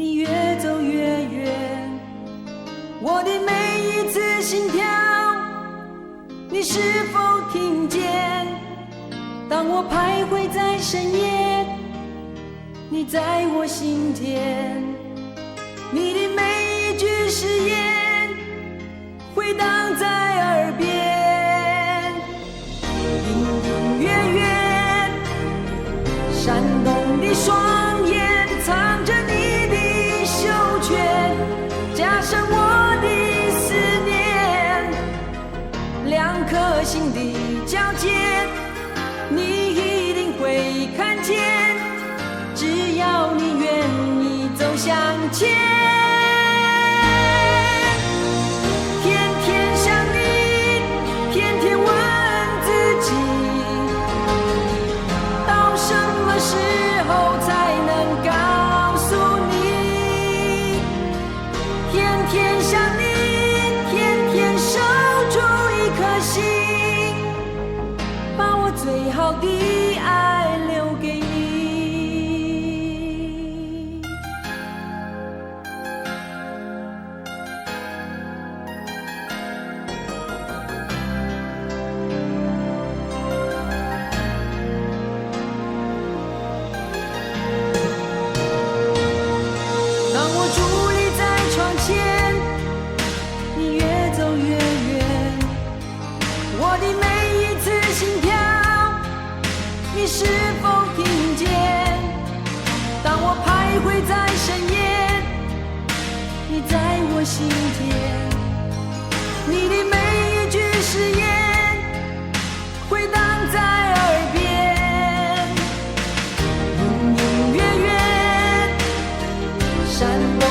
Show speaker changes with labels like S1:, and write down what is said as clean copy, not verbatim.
S1: 你越走越远，我的每一次心跳，你是否听见？当我徘徊在深夜，你在我心间，你的每一句誓言回荡在耳边，隐隐约约闪动的双眼藏着你的袖圈，加上我的思念，两颗心的交界，你一定会看见，只要你愿意走向前。天天想你，天天问自己，到什么时候才能告诉你？天天想你，天天守住一颗心，把我最好的爱留给你。当我伫立在窗前，你越走越远，我的每一次心跳，你是否听见？当我徘徊在深夜，你在我心间，你的每一句誓言回荡在耳边，隐隐约约闪动